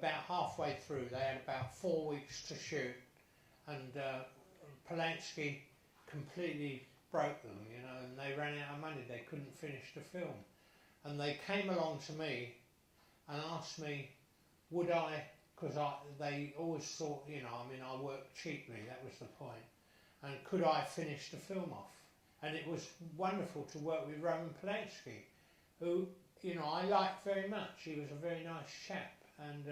about halfway through, they had about 4 weeks to shoot, and Polanski completely broke them, you know, and they ran out of money. They couldn't finish the film, and they came along to me and asked me, would I? Because they always thought, you know, I mean, I worked cheaply. That was the point. And could I finish the film off? And it was wonderful to work with Roman Polanski, who, you know, I liked very much. He was a very nice chap, and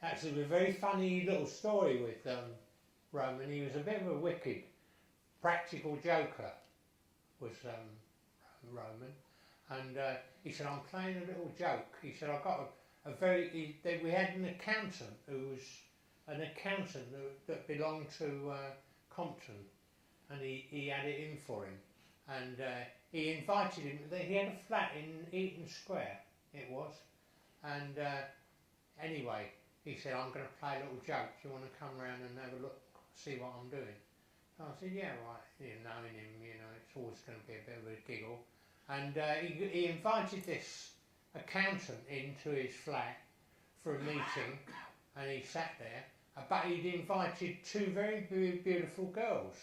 actually a very funny little story with Roman. He was a bit of a wicked, practical joker, was Roman, and he said, I'm playing a little joke. He said, I've got we had an accountant who was an accountant that belonged to Compton, and he had it in for him, and he invited him. He had a flat in Eaton Square, it was, and anyway, he said, I'm going to play a little joke. Do you want to come round and have a look, see what I'm doing? So I said, yeah, right. You know, knowing him, you know, it's always going to be a bit of a giggle. And he invited this accountant into his flat for a meeting, and he sat there. But he'd invited two very beautiful girls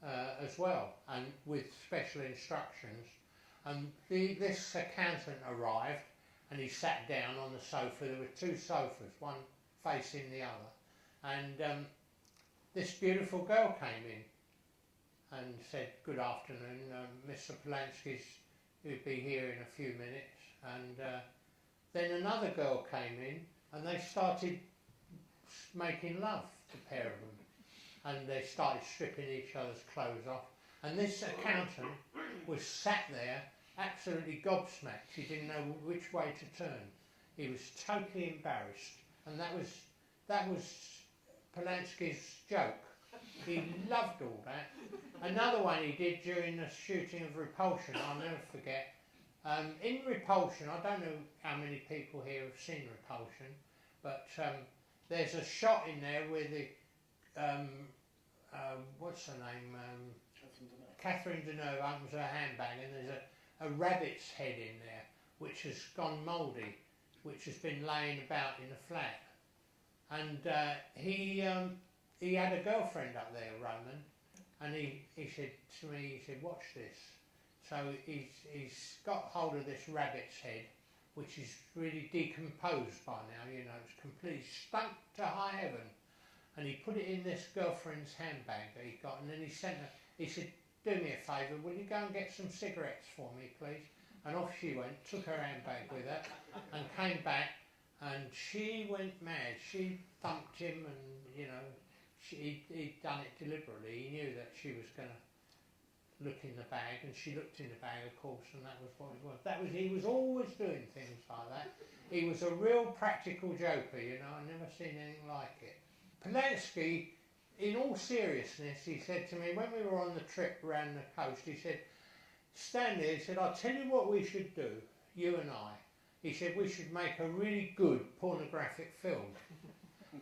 as well, and with special instructions. And this accountant arrived, and he sat down on the sofa. There were two sofas, one facing the other, and this beautiful girl came in and said, good afternoon, Mr. Polanski's, he'd be here in a few minutes. And then another girl came in, and they started making love, the pair of them, and they started stripping each other's clothes off, and this accountant was sat there absolutely gobsmacked. He didn't know which way to turn. He was totally embarrassed, and that was Polanski's joke. He loved all that. Another one he did during the shooting of Repulsion, I'll never forget. In Repulsion, I don't know how many people here have seen Repulsion, but there's a shot in there where the what's her name? Catherine Deneuve opens her handbag, and there's a rabbit's head in there, which has gone mouldy, which has been laying about in the flat. And he had a girlfriend up there, Roman, and he said to me, he said, watch this. So he's got hold of this rabbit's head, which is really decomposed by now, you know, it's completely stunk to high heaven. And he put it in this girlfriend's handbag that he got, and then he sent her, he said, do me a favour, will you go and get some cigarettes for me, please? And off she went, took her handbag with her, and came back, and she went mad. She thumped him, and, you know, he'd done it deliberately. He knew that she was going to look in the bag, and she looked in the bag, of course, and that was what it was. He was always doing things like that. He was a real practical joker, you know. I've never seen anything like it. Polanski, in all seriousness, he said to me, when we were on the trip around the coast, he said, Stanley, he said, I'll tell you what we should do, you and I. He said, we should make a really good pornographic film.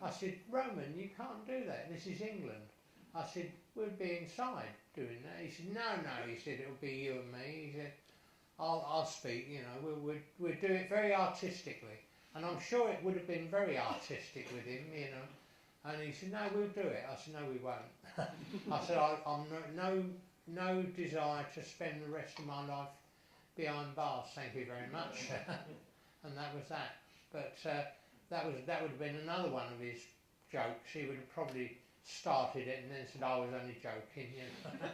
I said, Roman, you can't do that, this is England. I said, we'll be inside doing that. He said, no, he said, it'll be you and me. He said, I'll speak, you know, we'll do it very artistically. And I'm sure it would have been very artistic with him, you know. And he said, no, we'll do it. I said, no, we won't. I said, I'm no desire to spend the rest of my life behind bars, thank you very much. And that was that. But that would have been another one of his jokes. He would have probably started it and then said, I was only joking, you know.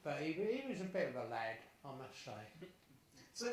But he was a bit of a lad, I must say. So